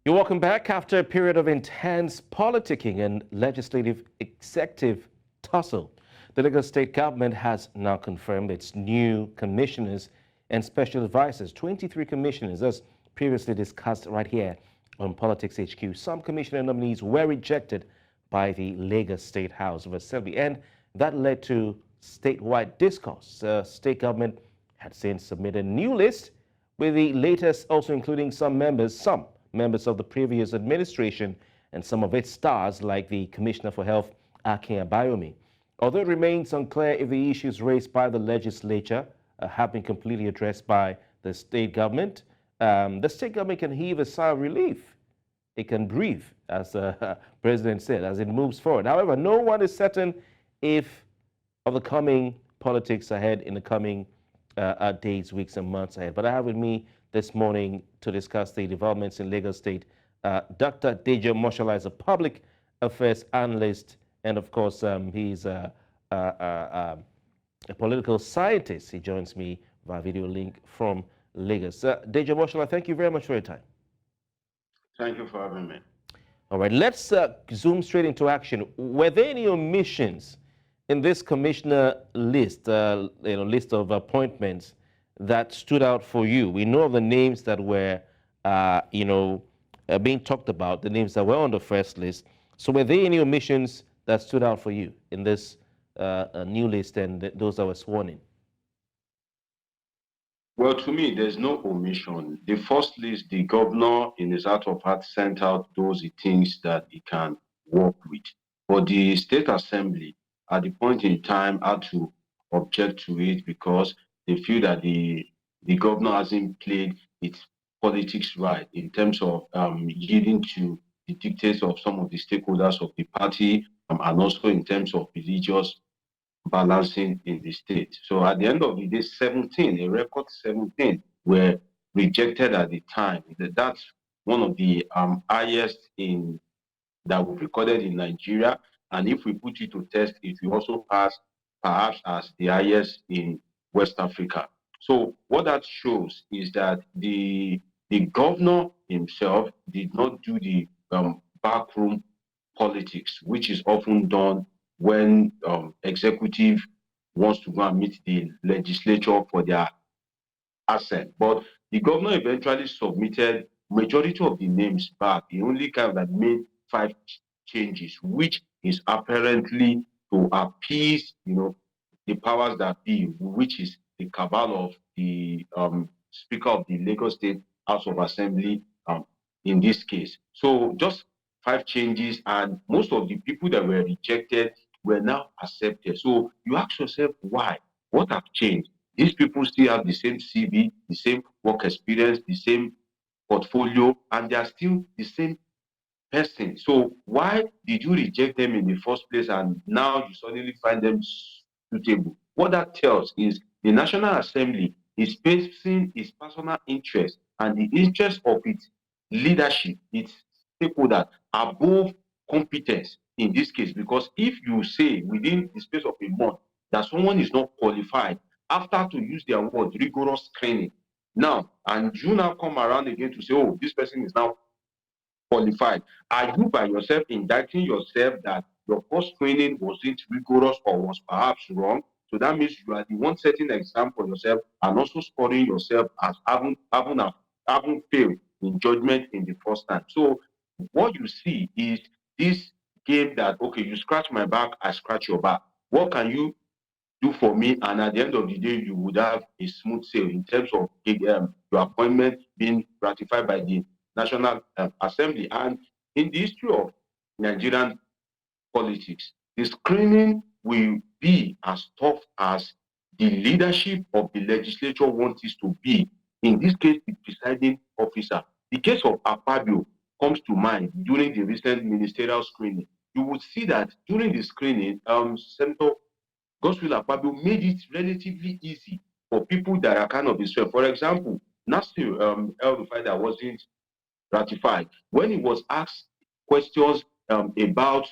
You're welcome back after a period of intense politicking and legislative executive tussle. The Lagos state government has now confirmed its new commissioners and special advisors, 23 commissioners, as previously discussed right here on Politics HQ. Some commissioner nominees were rejected by the Lagos State House of Assembly, and that led to statewide discourse. The state government had since submitted a new list with the latest also including some members of the previous administration and some of its stars like the Commissioner for Health, Akin Abayomi. Although it remains unclear if the issues raised by the legislature have been completely addressed by the state government can heave a sigh of relief. It can breathe, as the president said, as it moves forward. However, no one is certain if of the coming politics ahead in the coming days, weeks, and months ahead. But I have with me this morning to discuss the developments in Lagos State. Dr. Dejo Moshola is a public affairs analyst, and of course, he's a political scientist. He joins me via video link from Lagos. Dejo Moshola, thank you very much for your time. Thank you for having me. All right, let's zoom straight into action. Were there any omissions in this commissioner list, list of appointments that stood out for you? We know of the names that were, being talked about, the names that were on the first list. So were there any omissions that stood out for you in this new list and those that were sworn in? Well, to me, there's no omission. The first list, the governor, in his heart of heart, sent out those he thinks that he can work with. But the state assembly, at the point in time, had to object to it because they feel that the governor hasn't played its politics right in terms of yielding to the dictates of some of the stakeholders of the party, and also in terms of religious balancing in the state. So at the end of the day, 17, a record 17 were rejected at the time. That's one of the highest in that we've recorded in Nigeria. And if we put it to test, it will also pass perhaps as the highest in West Africa. So what that shows is that the governor himself did not do the backroom politics, which is often done when executive wants to go and meet the legislature for their assent. But the governor eventually submitted majority of the names back. He only kind of made 5 changes, which is apparently to appease, the powers that be, which is the cabal of the Speaker of the Lagos State House of Assembly in this case. So just 5 changes, and most of the people that were rejected were now accepted. So you ask yourself, why? What have changed? These people still have the same CV, the same work experience, the same portfolio, and they are still the same person. So why did you reject them in the first place and now you suddenly find them suitable? What that tells is the National Assembly is facing its personal interest and the interest of its leadership, its stakeholders, above competence in this case. Because if you say within the space of a month that someone is not qualified, after, to use their word, rigorous screening, now, and you now come around again to say, oh, this person is now qualified, are you by yourself indicting yourself that your first screening wasn't rigorous or was perhaps wrong? So that means you are the one setting an example for yourself and also scoring yourself as having failed in judgment in the first time. So what you see is this game that, okay, you scratch my back, I scratch your back. What can you do for me? And at the end of the day, you would have a smooth sail in terms of your appointment being ratified by the National Assembly. And in the history of Nigerian politics, the screening will be as tough as the leadership of the legislature wants it to be. In this case, the presiding officer. The case of Akpabio comes to mind during the recent ministerial screening. You would see that during the screening, Senator Godswill Akpabio made it relatively easy for people that are kind of Israel. For example, Nasir El-Rufai that wasn't ratified, when he was asked questions about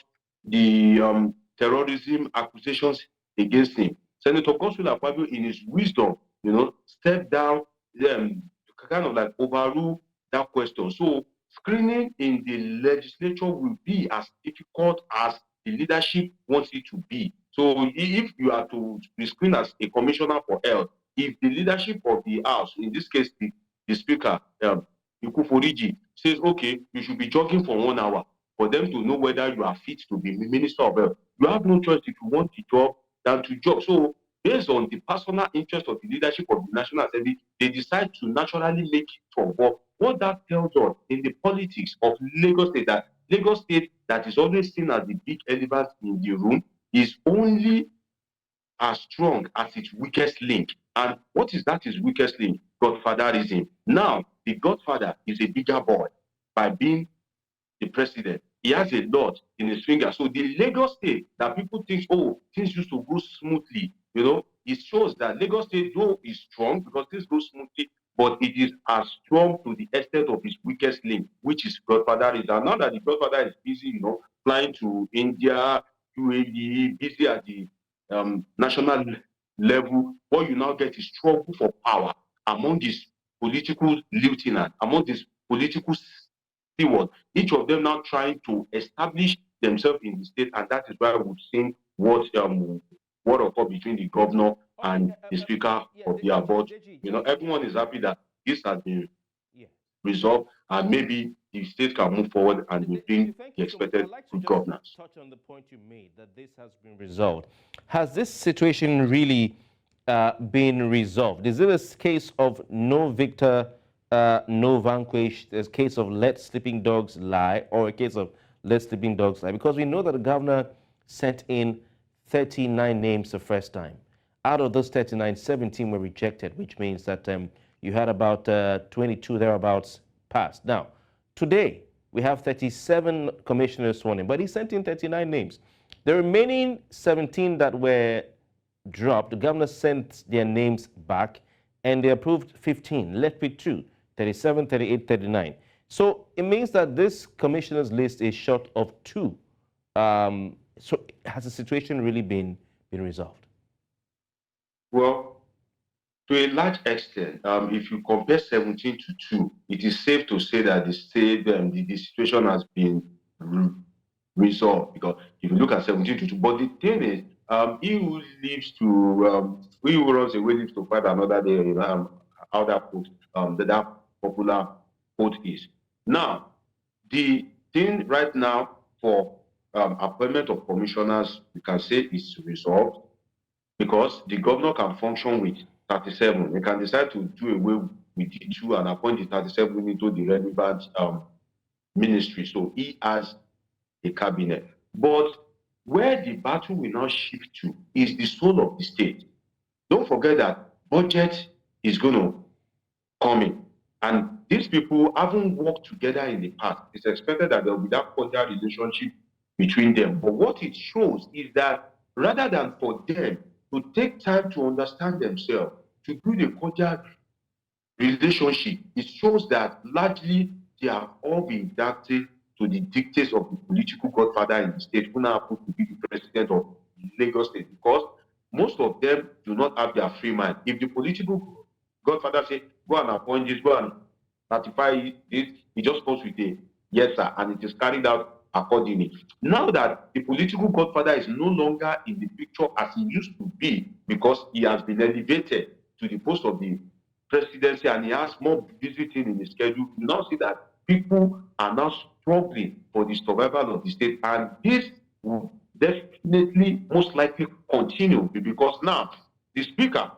the terrorism accusations against him, Senator Godswill Akpabio, in his wisdom, stepped down, kind of like overrule that question. So screening in the legislature will be as difficult as the leadership wants it to be. So if you are to be screened as a commissioner for health, if the leadership of the house, in this case the speaker, Ikuforiji, says, okay, you should be jogging for 1 hour for them to know whether you are fit to be minister of health, you have no choice if you want the job than to jog. So based on the personal interest of the leadership of the National Assembly, they decide to naturally make it so. But what that tells us in the politics of Lagos State, that Lagos State, that is always seen as the big elephant in the room, is only as strong as its weakest link. And what is that its weakest link? Godfatherism. Now, the Godfather is a bigger boy by being the president. He has a lot in his finger. So the Lagos State that people think, oh, things used to go smoothly, it shows that Lagos State, though, is strong because things go smoothly, but it is as strong to the extent of its weakest link, which is Godfatherism. And now that the Godfather is busy, flying to India, UAE, busy at the national level, what you now get is struggle for power among these political lieutenants, among these political stewards, each of them now trying to establish themselves in the state, and that is why we've seen what occurred between the governor and the speaker of the board. Everyone is happy that this has been resolved, and maybe the state can move forward and we bring the expected good governance. Touch on the point you made that this has been resolved. Has this situation really been resolved? Is it a case of no victor, no vanquished? Is a case of let sleeping dogs lie, or a case of let sleeping dogs lie? Because we know that the governor sent in 39 names the first time. Out of those 39, 17 were rejected, which means that you had about 22 thereabouts passed. Now, today, we have 37 commissioners sworn in, but he sent in 39 names. The remaining 17 that were dropped, the governor sent their names back, and they approved 15, left with 2, 37, 38, 39. So it means that this commissioners list is short of 2. So has the situation really been resolved? Well, to a large extent, if you compare 17 to 2, it is safe to say that the situation has been resolved, because if you look at 17 to 2, but the thing is, he who runs away lives to fight another day, how that quote, that popular quote is. Now, the thing right now for appointment of commissioners, we can say is resolved, because the governor can function with 37. They can decide to do away with the 2 and appoint the 37 into the relevant ministry. So he has a cabinet. But where the battle will now shift to is the soul of the state. Don't forget that budget is going to come in. And these people haven't worked together in the past. It's expected that there will be that cordial relationship between them. But what it shows is that rather than for them to take time to understand themselves, to build a cordial relationship, it shows that largely they have all been adapted to the dictates of the political godfather in the state, who now happens to be the president of Lagos State, because most of them do not have their free mind. If the political godfather says, go and appoint this, go and ratify this, he just goes with a yes, sir, and it is carried out accordingly. Now that the political godfather is no longer in the picture as he used to be, because he has been elevated to the post of the presidency and he has more visiting in his schedule, you now see that people are now struggling for the survival of the state, and this will definitely most likely continue, because now the speaker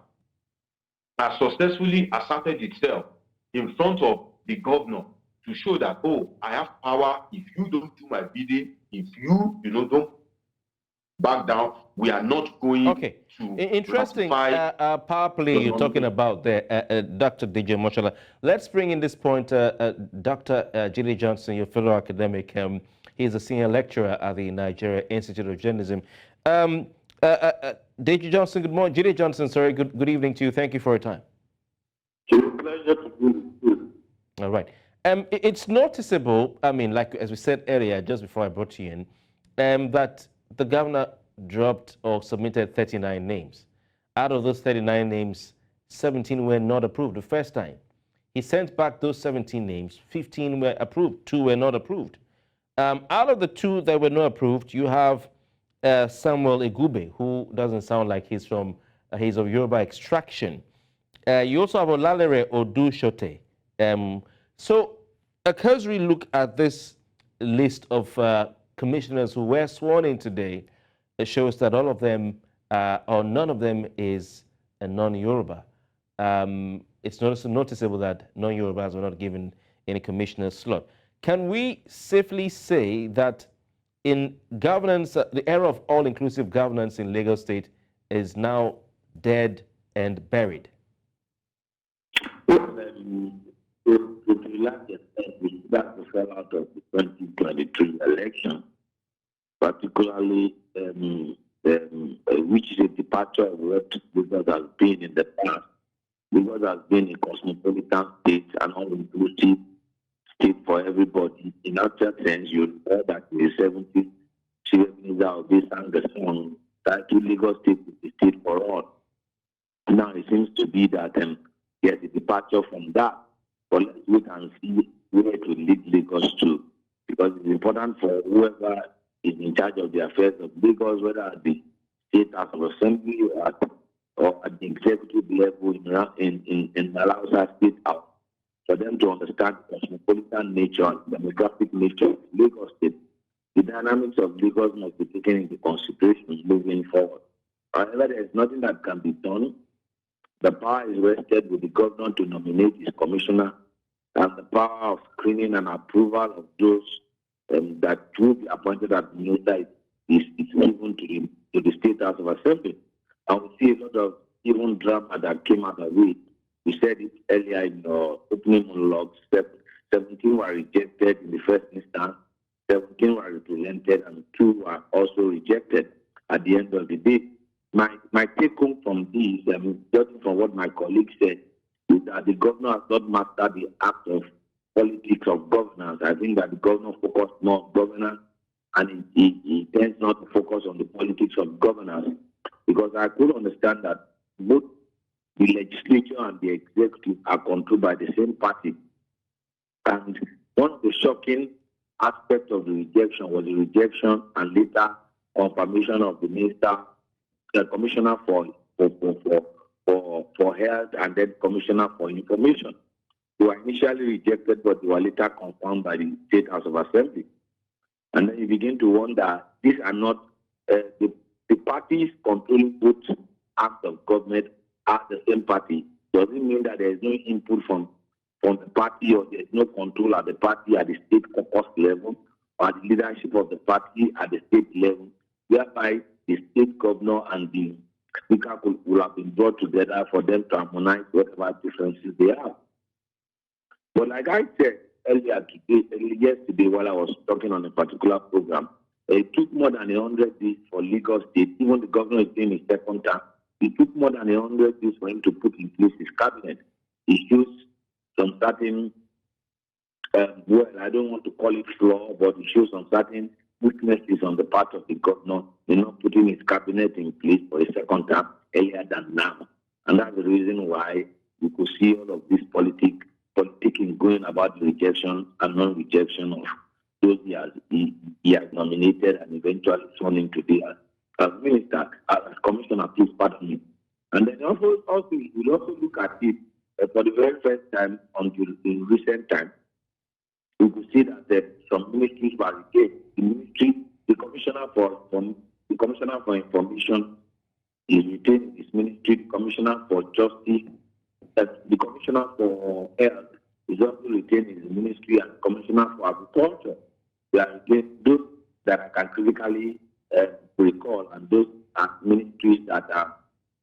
has successfully asserted itself in front of the governor to show that, oh, I have power. If you don't do my bidding, if you don't back down, we are not going to interesting power play you're talking about there, Dr. DJ Moshala. Let's bring in this point Dr. Jide Johnson, your fellow academic. He's a senior lecturer at the Nigeria Institute of Journalism. DJ Johnson, good morning. Jide Johnson, sorry, good evening to you. Thank you for your time. It's a pleasure to be with you. All right. It's noticeable, I mean, like as we said earlier, just before I brought you in, that the governor dropped or submitted 39 names. Out of those 39 names, 17 were not approved the first time. he sent back those 17 names. 15 were approved, 2 were not approved. Out of the 2 that were not approved, you have Sanwo-Olu, who doesn't sound like he's of Yoruba extraction. You also have Olalere Odushote. So a cursory look at this list of commissioners who were sworn in today shows that all of them, or none of them, is a non-Yoruba. It's noticeable that non-Yorubas were not given any commissioner slot. Can we safely say that in governance, the era of all-inclusive governance in Lagos State is now dead and buried? To the large extent, that's the fallout of the 2023 election, particularly which is a departure of what Lagos has been in the past. Lagos has been a cosmopolitan state, an all-inclusive state for everybody. In actual sense, you know that in the 70s, Chief Minister Obi sang the song titled Lagos State is the state for all. Now it seems to be that there's a departure from that. But let's wait and see where to lead Lagos to. Because it's important for whoever is in charge of the affairs of Lagos, whether at the State House of Assembly or at the executive level in Alausa State House, for them to understand the cosmopolitan nature and demographic nature of Lagos State. The dynamics of Lagos must be taken into consideration moving forward. However, there is nothing that can be done. The power is vested with the governor to nominate his commissioner, and the power of screening and approval of those that will be appointed as minister is given to the State House of Assembly. And we see a lot of even drama that came out of it. We said it earlier in the opening monologue. 17 were rejected in the first instance, 17 were represented, and 2 were also rejected at the end of the day. My take home from this, judging from what my colleague said, is that the governor has not mastered the act of politics of governance. I think that the governor focused more on governance, and he tends not to focus on the politics of governance, because I could understand that both the legislature and the executive are controlled by the same party. And one of the shocking aspects of the rejection was the rejection and later confirmation of the minister, the commissioner for health, and then commissioner for information. They were initially rejected, but they were later confirmed by the State House of Assembly. And then you begin to wonder, these are not the parties controlling both arms of government are the same party. Does it mean that there is no input from the party, or there is no control at the party at the state caucus level, or at the leadership of the party at the state level, whereby the state governor and the speaker will have been brought together for them to harmonize whatever differences they have? But like I said yesterday while I was talking on a particular program, it took more than 100 days for Lagos State, even the governor is doing his second term, it took more than 100 days for him to put in place his cabinet. He shows some certain, well, I don't want to call it flaw, but it shows some certain weaknesses on the part of the governor in not putting his cabinet in place for a second term earlier than now. And that's the reason why you could see all of this politicking going about the rejection and non-rejection of those he has nominated and eventually sworn in today as minister, as commissioner, please pardon me. And then we'll also look at it for the very first time in recent time. We could see that some ministries were rejected. The commissioner for information is retained in his ministry. The commissioner for justice, the commissioner for health is also retained in his ministry, and the commissioner for agriculture. They are retained, those that I can critically recall, and those are ministries that are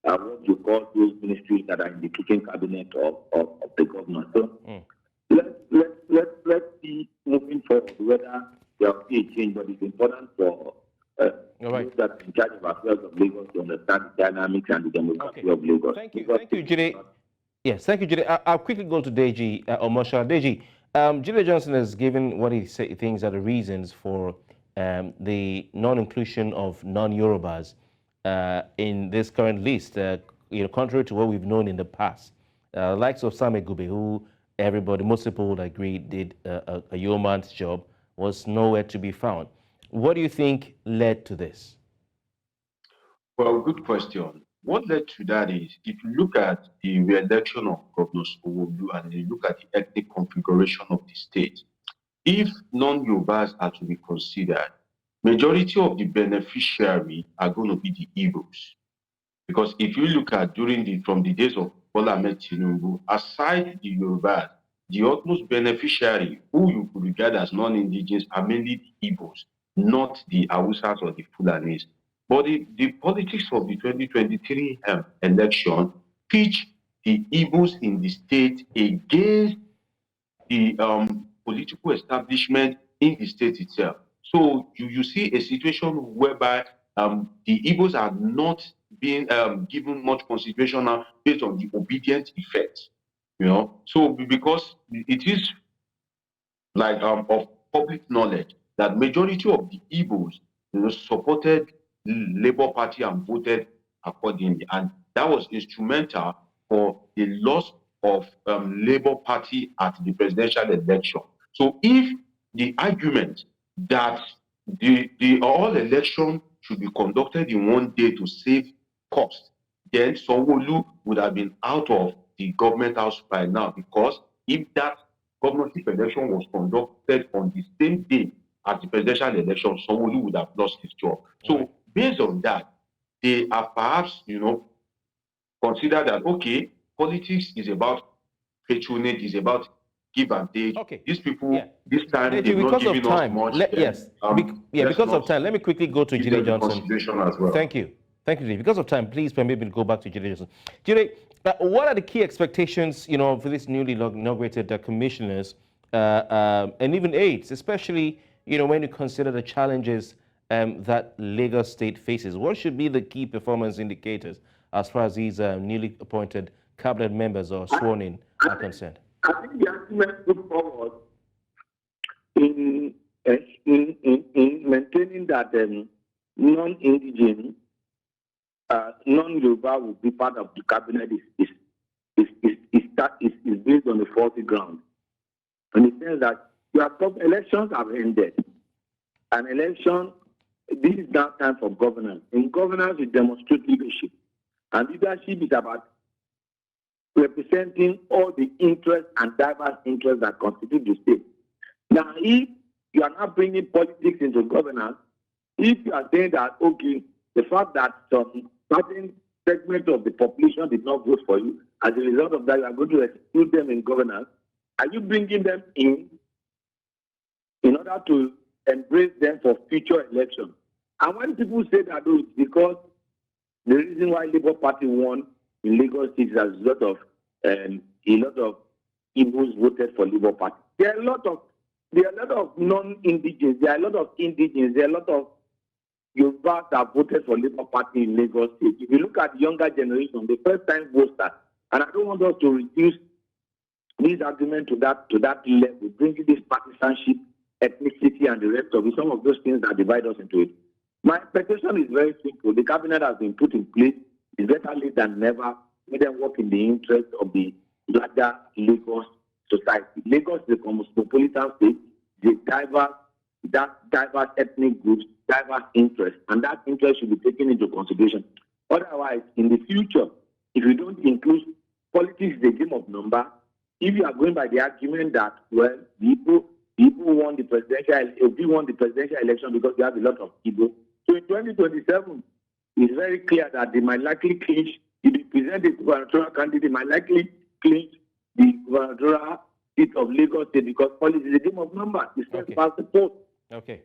what you call those ministries that are in the kicking cabinet of the government. So let's see moving forward whether there will be a change, but it's important for those that are in charge of affairs of Lagos to understand the dynamics and the demography of Lagos. Thank you, Jide. Yes, thank you, Jide. I'll quickly go to Deji Omosha. Deji, Jide Johnson has given what he thinks are the reasons for the non-inclusion of non-Yorubas in this current list, contrary to what we've known in the past. Likes of Sam Egube, who everybody, most people would agree, did a yeoman's job, was nowhere to be found. What do you think led to this? Well, good question. What led to that is if you look at the re-election of Governor Sanwo-Olu and you look at the ethnic configuration of the state, if non-Yorubas are to be considered, majority of the beneficiary are going to be the Igbos. Because if you look at from the days of Bola Ahmed Tinubu, aside the Yorubas, the utmost beneficiary who you could regard as non-indigenous are mainly the Igbos, not the Hausas or the Fulanis. But the politics of the 2023 election pitched the Igbos in the state against the political establishment in the state itself. So you see a situation whereby the Igbos are not being given much consideration now based on the obedient effect. So because it is like of public knowledge that majority of the Igbos supported Labour Party and voted accordingly, and that was instrumental for the loss of Labour Party at the presidential election. So if the argument that the all election should be conducted in one day to save cost, then Sanwo-Olu would have been out of the government house by now, because if that governorship election was conducted on the same day as the presidential election, Sanwo-Olu would have lost his job. So based on that, they are perhaps, consider that, okay, politics is about patronage, is about give and take. Okay. These people, this time, they've not because given of time, us much. yes. Because of time, let me quickly go to Jide Johnson. As well. Thank you. Thank you, Jide. Because of time, please permit me to go back to Jide Johnson. Jide, what are the key expectations, for this newly inaugurated commissioners and even aides, especially, when you consider the challenges that Lagos State faces? What should be the key performance indicators as far as these newly appointed cabinet members or sworn in are concerned? I think the argument put forward in maintaining that non-indigenous, non-Yoruba will be part of the cabinet is based on a faulty ground. And it says that elections have ended. An election, this is now time for governance. In governance, we demonstrate leadership. And leadership is about representing all the interests and diverse interests that constitute the state. Now, if you are not bringing politics into governance, if you are saying that, okay, the fact that some certain segment of the population did not vote for you, as a result of that, you are going to exclude them in governance, are you bringing them in order to embrace them for future elections? And when people say that, it's because the reason why Labour Party won in Lagos State is as a result of a lot of Igbos voted for Labour Party. There are a lot of non-indigenous, there are a lot of indigenous, there are a lot of Yorubas that voted for Labour Party in Lagos State. If you look at the younger generation, the first time voters, and I don't want us to reduce this argument to that level, bringing this partisanship, ethnicity, and the rest of it, some of those things that divide us into it. My expectation is very simple. The cabinet has been put in place. It's better late than never. Let them work in the interest of the larger Lagos society. Lagos is a cosmopolitan state. Diverse ethnic groups, diverse interests, and that interest should be taken into consideration. Otherwise, in the future, if you don't include politics is a game of number, if you are going by the argument that, well, people won the presidential election because they have a lot of people. So in 2027, it's very clear that they might likely clinch, if they present a gubernatorial candidate, they might likely clinch the gubernatorial seat of Lagos State because politics is a game of numbers. It's just past the post. Okay.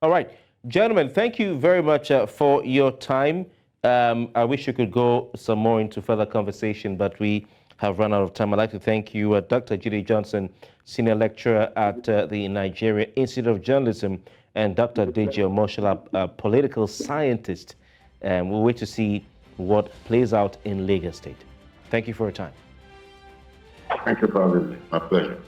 All right. Gentlemen, thank you very much for your time. I wish you could go some more into further conversation, but we have run out of time. I'd like to thank you, Dr. Jide Johnson, Senior Lecturer at the Nigeria Institute of Journalism, and Dr. Deji Omoshola, Political Scientist. We'll wait to see what plays out in Lagos State. Thank you for your time. Thank you for having me. My pleasure.